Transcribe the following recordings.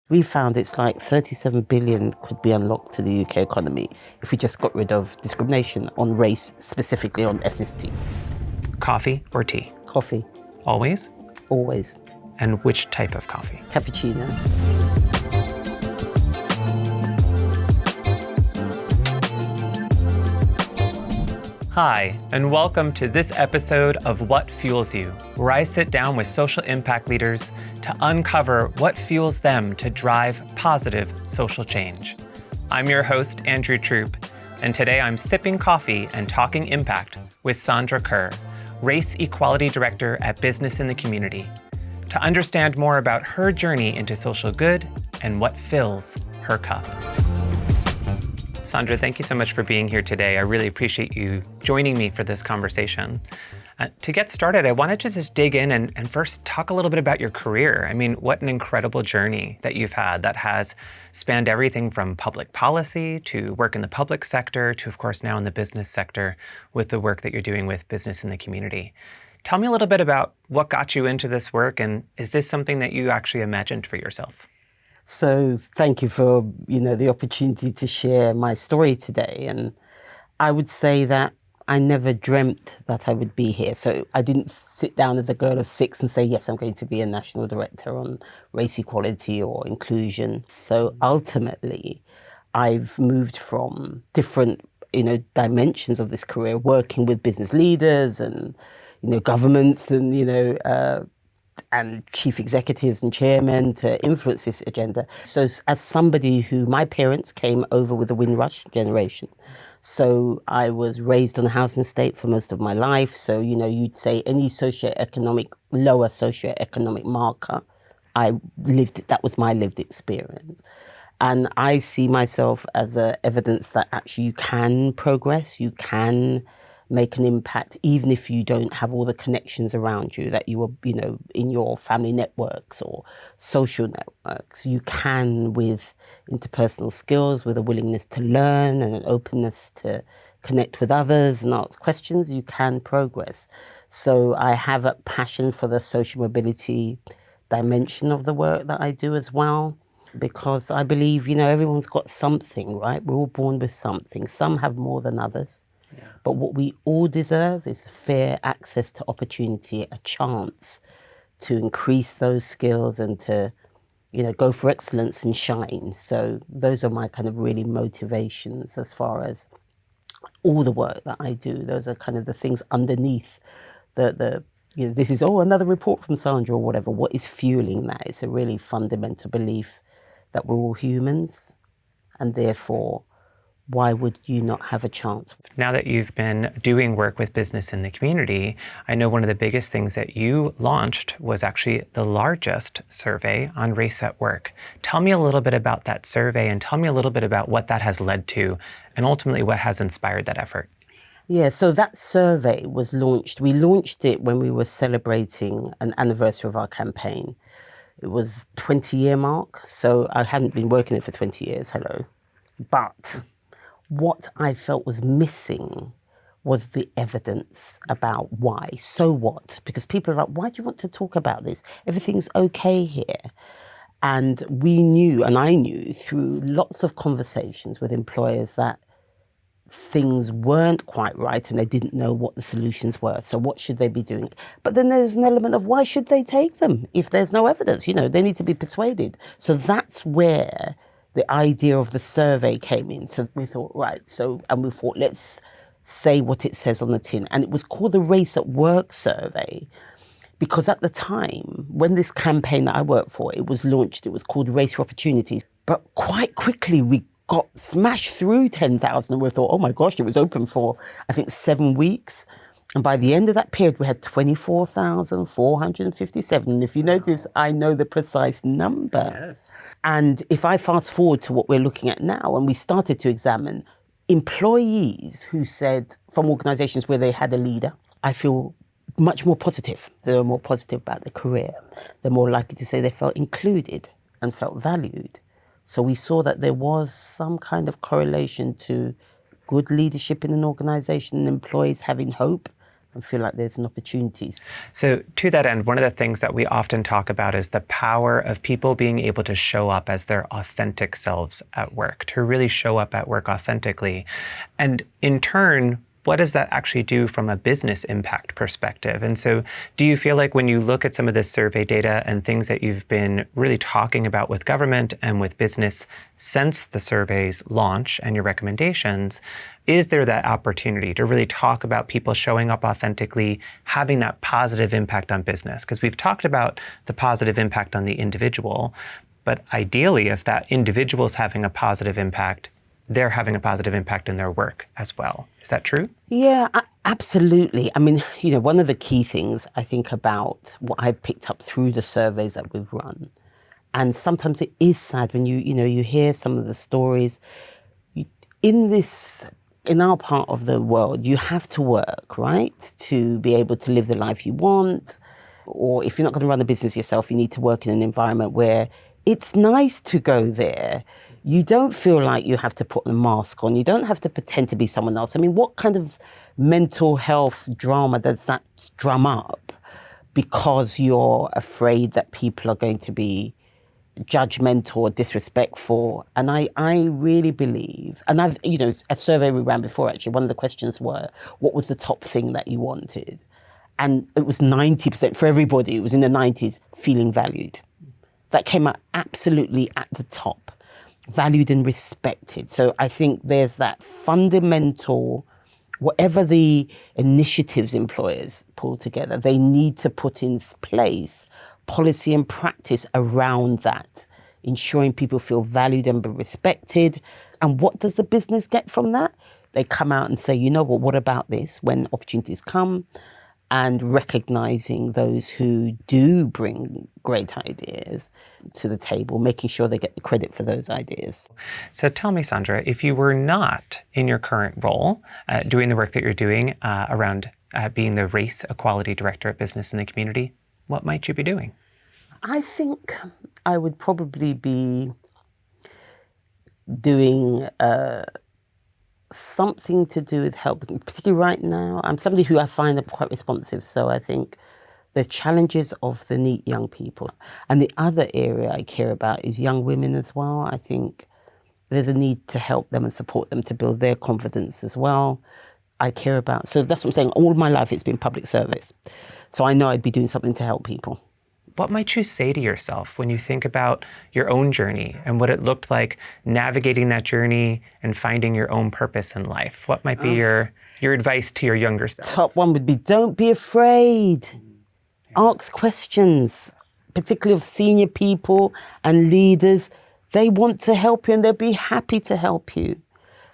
We found it's like 37 billion could be unlocked to the UK economy if we just got rid of discrimination on race, specifically on ethnicity. Coffee or tea? Coffee, Always? always. And which type of coffee? Cappuccino. Hi, and welcome to this episode of What Fuels You, where I sit down with social impact leaders to uncover what fuels them to drive positive social change. I'm your host, Andrew Troup, and today I'm sipping coffee and talking impact with Sandra Kerr, Race Equality Director at Business in the Community, to understand more about her journey into social good and what fills her cup. Sandra, thank you so much for being here today. I really appreciate you joining me for this conversation. To get started, I wanted to just dig in and first talk a little bit about your career. I mean, what an incredible journey that you've had that has spanned everything from public policy to work in the public sector to, of course, now in the business sector with the work that you're doing with Business in the Community. Tell me a little bit about what got you into this work, and is this something that you actually imagined for yourself? So thank you for, the opportunity to share my story today. And I would say that I never dreamt that I would be here. So I didn't sit down as a girl of 6 and say, yes, I'm going to be a national director on race equality or inclusion. So ultimately, I've moved from different, dimensions of this career, working with business leaders and, governments and chief executives and chairmen to influence this agenda. So as somebody who, my parents came over with the Windrush generation. So I was raised on a housing estate for most of my life. So, you'd say any lower socioeconomic marker, that was my lived experience. And I see myself as evidence that actually you can progress, you can make an impact, even if you don't have all the connections around you that you were, in your family networks or social networks. You can, with interpersonal skills, with a willingness to learn and an openness to connect with others and ask questions, you can progress. So I have a passion for the social mobility dimension of the work that I do as well, because I believe, everyone's got something, right? We're all born with something. Some have more than others. But what we all deserve is fair access to opportunity, a chance to increase those skills and to, go for excellence and shine. So those are my kind of really motivations as far as all the work that I do. Those are kind of the things underneath this is, another report from Sandra or whatever. What is fueling that? It's a really fundamental belief that we're all humans, and therefore, why would you not have a chance? Now that you've been doing work with Business in the Community, I know one of the biggest things that you launched was actually the largest survey on race at work. Tell me a little bit about that survey and tell me a little bit about what that has led to and ultimately what has inspired that effort. Yeah, so that survey was launched. We launched it when we were celebrating an anniversary of our campaign. It was 20-year mark, so I hadn't been working it for 20 years, But what I felt was missing was the evidence about why. So what? Because people are like, why do you want to talk about this? Everything's okay here. And we knew, and I knew through lots of conversations with employers that things weren't quite right and they didn't know what the solutions were. So what should they be doing? But then there's an element of why should they take them if there's no evidence? They need to be persuaded. So that's where the idea of the survey came in. So we thought, let's say what it says on the tin. And it was called the Race at Work survey because at the time, when this campaign that I worked for, it was launched, it was called Race for Opportunities. But quite quickly, we got smashed through 10,000 and we thought, oh my gosh, it was open for, I think, 7 weeks. And by the end of that period, we had 24,457. And if you notice, I know the precise number. Yes. And if I fast forward to what we're looking at now, and we started to examine employees who said from organisations where they had a leader, I feel much more positive. They were more positive about their career. They're more likely to say they felt included and felt valued. So we saw that there was some kind of correlation to good leadership in an organisation and employees having hope and feel like there's an opportunities. So to that end, one of the things that we often talk about is the power of people being able to show up as their authentic selves at work, to really show up at work authentically. And in turn, what does that actually do from a business impact perspective? And so do you feel like when you look at some of this survey data and things that you've been really talking about with government and with business since the survey's launch and your recommendations, is there that opportunity to really talk about people showing up authentically, having that positive impact on business? Because we've talked about the positive impact on the individual, but ideally, if that individual is having a positive impact, they're having a positive impact in their work as well. Is that true? Yeah, absolutely. I mean, one of the key things I think about what I picked up through the surveys that we've run, and sometimes it is sad when you hear some of the stories. In our part of the world, you have to work, right, to be able to live the life you want. Or if you're not going to run a business yourself, you need to work in an environment where it's nice to go there. You don't feel like you have to put a mask on. You don't have to pretend to be someone else. I mean, what kind of mental health drama does that drum up because you're afraid that people are going to be judgmental or disrespectful? And I really believe, and a survey we ran before, actually, one of the questions were, what was the top thing that you wanted? And it was 90% for everybody, it was in the 90s, feeling valued. That came out absolutely at the top, valued and respected. So I think there's that fundamental, whatever the initiatives employers pull together, they need to put in place policy and practice around that, ensuring people feel valued and respected. And what does the business get from that? They come out and say, what about this when opportunities come? And recognizing those who do bring great ideas to the table, making sure they get the credit for those ideas. So tell me, Sandra, if you were not in your current role, doing the work that you're doing around being the Race Equality Director at Business in the Community, what might you be doing? I think I would probably be doing something to do with helping, particularly right now. I'm somebody who I find quite responsive, so I think the challenges of the neat young people. And the other area I care about is young women as well. I think there's a need to help them and support them to build their confidence as well. I care about, so that's what I'm saying, all my life it's been public service. So I know I'd be doing something to help people. What might you say to yourself when you think about your own journey and what it looked like navigating that journey and finding your own purpose in life? What might be your advice to your younger self? Top one would be, don't be afraid. Ask questions, particularly of senior people and leaders. They want to help you and they'll be happy to help you.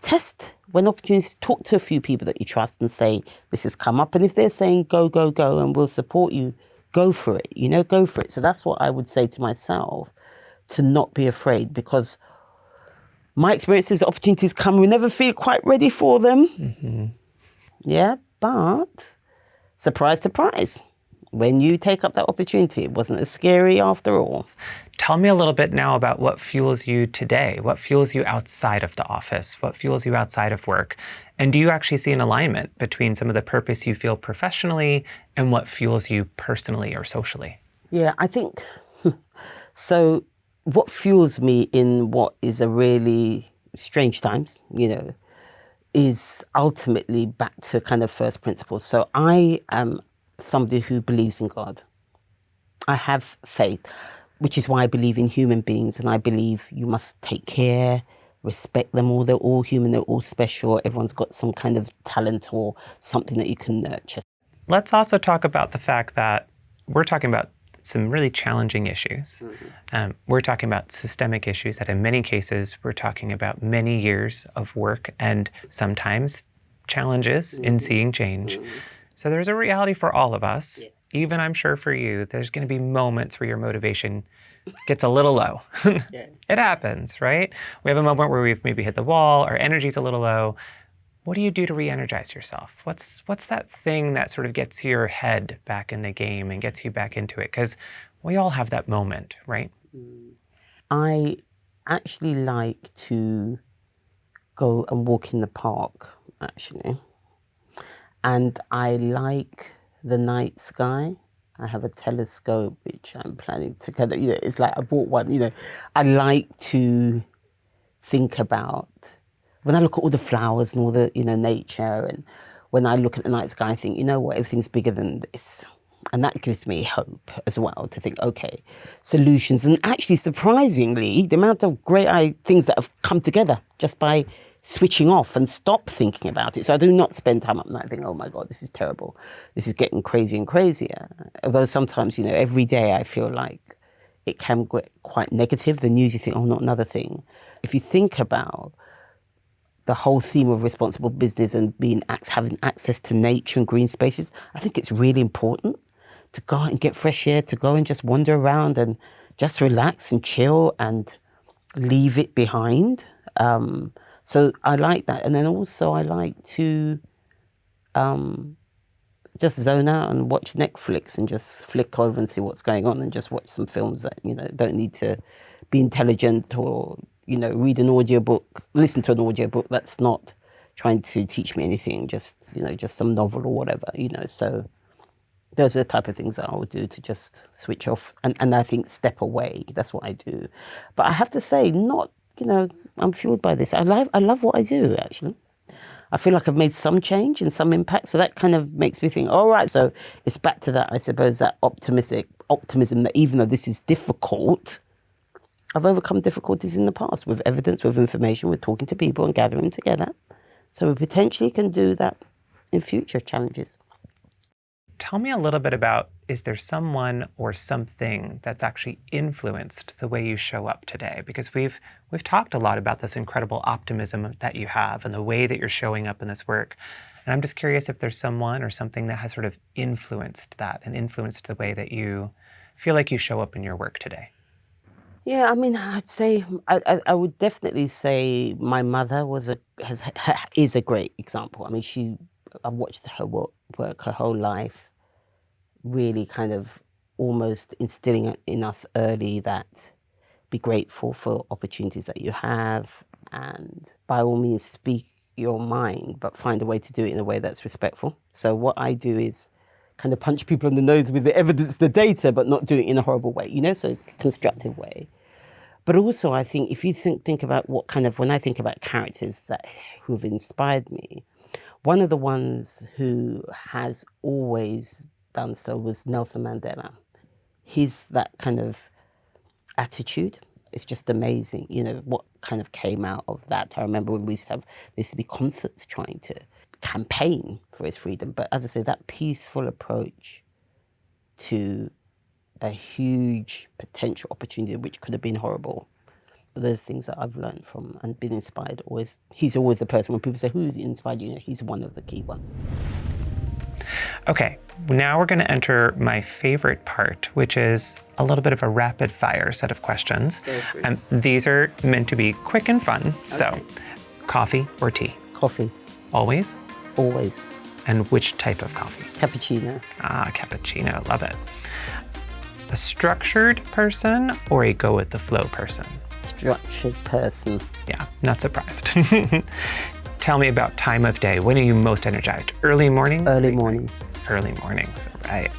Test when opportunities, talk to a few people that you trust and say, this has come up. And if they're saying, go, go, go, and we'll support you, go for it, go for it. So that's what I would say to myself, to not be afraid, because my experience is opportunities come, we never feel quite ready for them. Mm-hmm. Yeah, but surprise, surprise, when you take up that opportunity, it wasn't as scary after all. Tell me a little bit now about what fuels you today. What fuels you outside of the office? What fuels you outside of work? And do you actually see an alignment between some of the purpose you feel professionally and what fuels you personally or socially? Yeah, I think, so what fuels me in what is a really strange times, is ultimately back to kind of first principles. So I am somebody who believes in God. I have faith, which is why I believe in human beings, and I believe you must take care, respect them all. They're all human, they're all special. Everyone's got some kind of talent or something that you can nurture. Let's also talk about the fact that we're talking about some really challenging issues. Mm-hmm. We're talking about systemic issues that in many cases, we're talking about many years of work and sometimes challenges in seeing change. Mm-hmm. So there's a reality for all of us. Yeah. Even I'm sure for you, there's going to be moments where your motivation gets a little low. Yeah. It happens, right? We have a moment where we've maybe hit the wall, our energy's a little low. What do you do to re-energize yourself? What's that thing that sort of gets your head back in the game and gets you back into it? Because we all have that moment, right? I actually like to go and walk in the park, actually. And I like the night sky. I have a telescope which I'm planning to kind of, it's like I bought one, I like to think about, when I look at all the flowers and all the, nature, and when I look at the night sky, I think, everything's bigger than this. And that gives me hope as well, to think, okay, solutions. And actually, surprisingly, the amount of great things that have come together just by switching off and stop thinking about it. So I do not spend time up night thinking, oh my God, this is terrible. This is getting crazier and crazier. Although sometimes, every day I feel like it can get quite negative. The news, you think, oh, not another thing. If you think about the whole theme of responsible business and having access to nature and green spaces, I think it's really important to go out and get fresh air, to go and just wander around and just relax and chill and leave it behind. So I like that. And then also I like to just zone out and watch Netflix and just flick over and see what's going on and just watch some films that, don't need to be intelligent or, read an audiobook, listen to an audiobook that's not trying to teach me anything, just some novel or whatever, So those are the type of things that I would do to just switch off and I think step away. That's what I do. But I have to say, I'm fueled by this. I love what I do, actually. I feel like I've made some change and some impact. So that kind of makes me think, all right, so it's back to that, I suppose, that optimism that even though this is difficult, I've overcome difficulties in the past with evidence, with information, with talking to people and gathering together. So we potentially can do that in future challenges. Tell me a little bit about, is there someone or something that's actually influenced the way you show up today? Because we've talked a lot about this incredible optimism that you have and the way that you're showing up in this work. And I'm just curious if there's someone or something that has sort of influenced that and influenced the way that you feel like you show up in your work today. Yeah, I mean, I'd say, I would definitely say my mother is a great example. I mean, I've watched her work her whole life, really kind of almost instilling in us early that be grateful for opportunities that you have and by all means speak your mind, but find a way to do it in a way that's respectful. So what I do is kind of punch people on the nose with the evidence, the data, but not do it in a horrible way, so constructive way. But also I think if you think about when I think about characters who have inspired me, one of the ones who has always done so was Nelson Mandela. That kind of attitude is just amazing. What kind of came out of that. I remember when there used to be concerts trying to campaign for his freedom. But as I say, that peaceful approach to a huge potential opportunity, which could have been horrible. But those things that I've learned from and been inspired always. He's always the person when people say, who's inspired you? He's one of the key ones. Okay, now we're going to enter my favorite part, which is a little bit of a rapid fire set of questions. And these are meant to be quick and fun. Okay. So, coffee or tea? Coffee. Always? Always. And which type of coffee? Cappuccino. Cappuccino, love it. A structured person or a go with the flow person? Structured person. Yeah, not surprised. Tell me about time of day. When are you most energized? Early mornings? Early mornings. Early mornings, all right.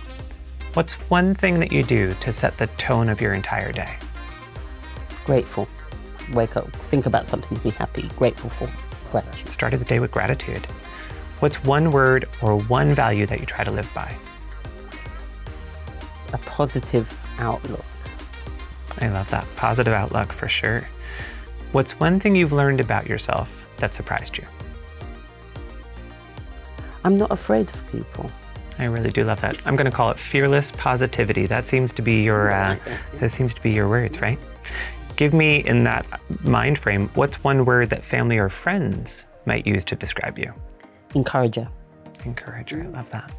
What's one thing that you do to set the tone of your entire day? Grateful. Wake up, think about something to be happy, grateful for. Gratitude. Started the day with gratitude. What's one word or one value that you try to live by? A positive outlook. I love that. Positive outlook for sure. What's one thing you've learned about yourself that surprised you? I'm not afraid of people. I really do love that. I'm going to call it fearless positivity. That seems to be your words, right? Give me, in that mind frame, what's one word that family or friends might use to describe you? Encourager. Encourager, I love that.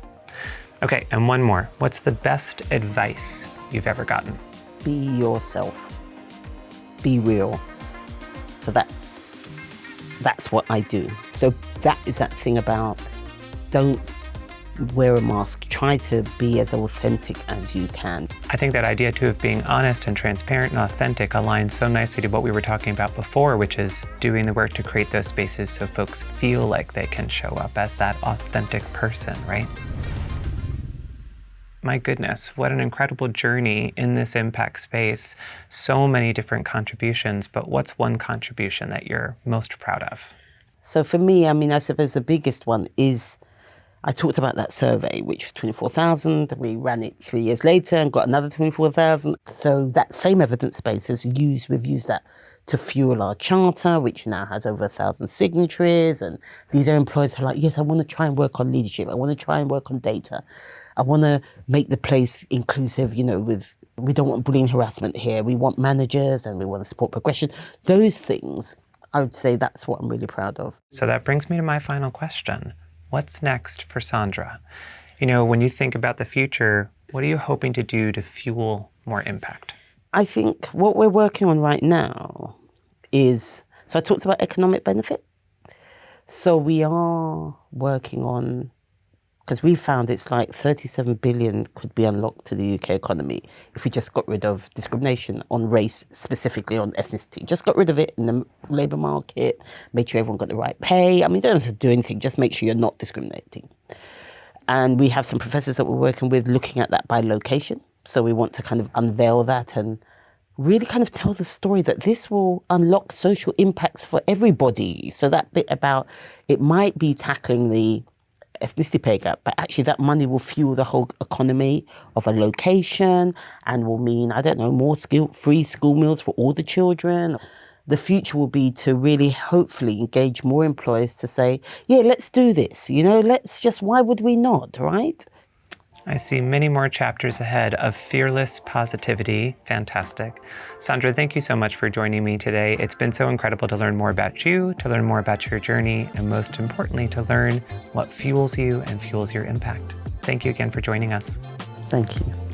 Okay, and one more. What's the best advice you've ever gotten? Be yourself. Be real. So that's what I do. So that is that thing about don't wear a mask, try to be as authentic as you can. I think that idea too of being honest and transparent and authentic aligns so nicely to what we were talking about before, which is doing the work to create those spaces so folks feel like they can show up as that authentic person, right? My goodness, what an incredible journey in this impact space. So many different contributions, but what's one contribution that you're most proud of? So for me, I suppose the biggest one is, I talked about that survey, which was 24,000. We ran it 3 years later and got another 24,000. So that same evidence base we've used that to fuel our charter, which now has over 1,000 signatories. And these are employers who are like, yes, I want to try and work on leadership. I want to try and work on data. I want to make the place inclusive, we don't want bullying harassment here. We want managers and we want to support progression. Those things, I would say that's what I'm really proud of. So that brings me to my final question. What's next for Sandra? When you think about the future, what are you hoping to do to fuel more impact? I think what we're working on right now is, so I talked about economic benefit. So we are working on, because we found it's like 37 billion could be unlocked to the UK economy if we just got rid of discrimination on race, specifically on ethnicity. Just got rid of it in the labour market, made sure everyone got the right pay. You don't have to do anything, just make sure you're not discriminating. And we have some professors that we're working with looking at that by location. So we want to kind of unveil that and really kind of tell the story that this will unlock social impacts for everybody. So that bit about, it might be tackling the ethnicity pay gap, but actually that money will fuel the whole economy of a location and will mean, more free school meals for all the children. The future will be to really hopefully engage more employers to say, yeah, let's do this, why would we not, right? I see many more chapters ahead of fearless positivity. Fantastic. Sandra, thank you so much for joining me today. It's been so incredible to learn more about you, to learn more about your journey, and most importantly, to learn what fuels you and fuels your impact. Thank you again for joining us. Thank you.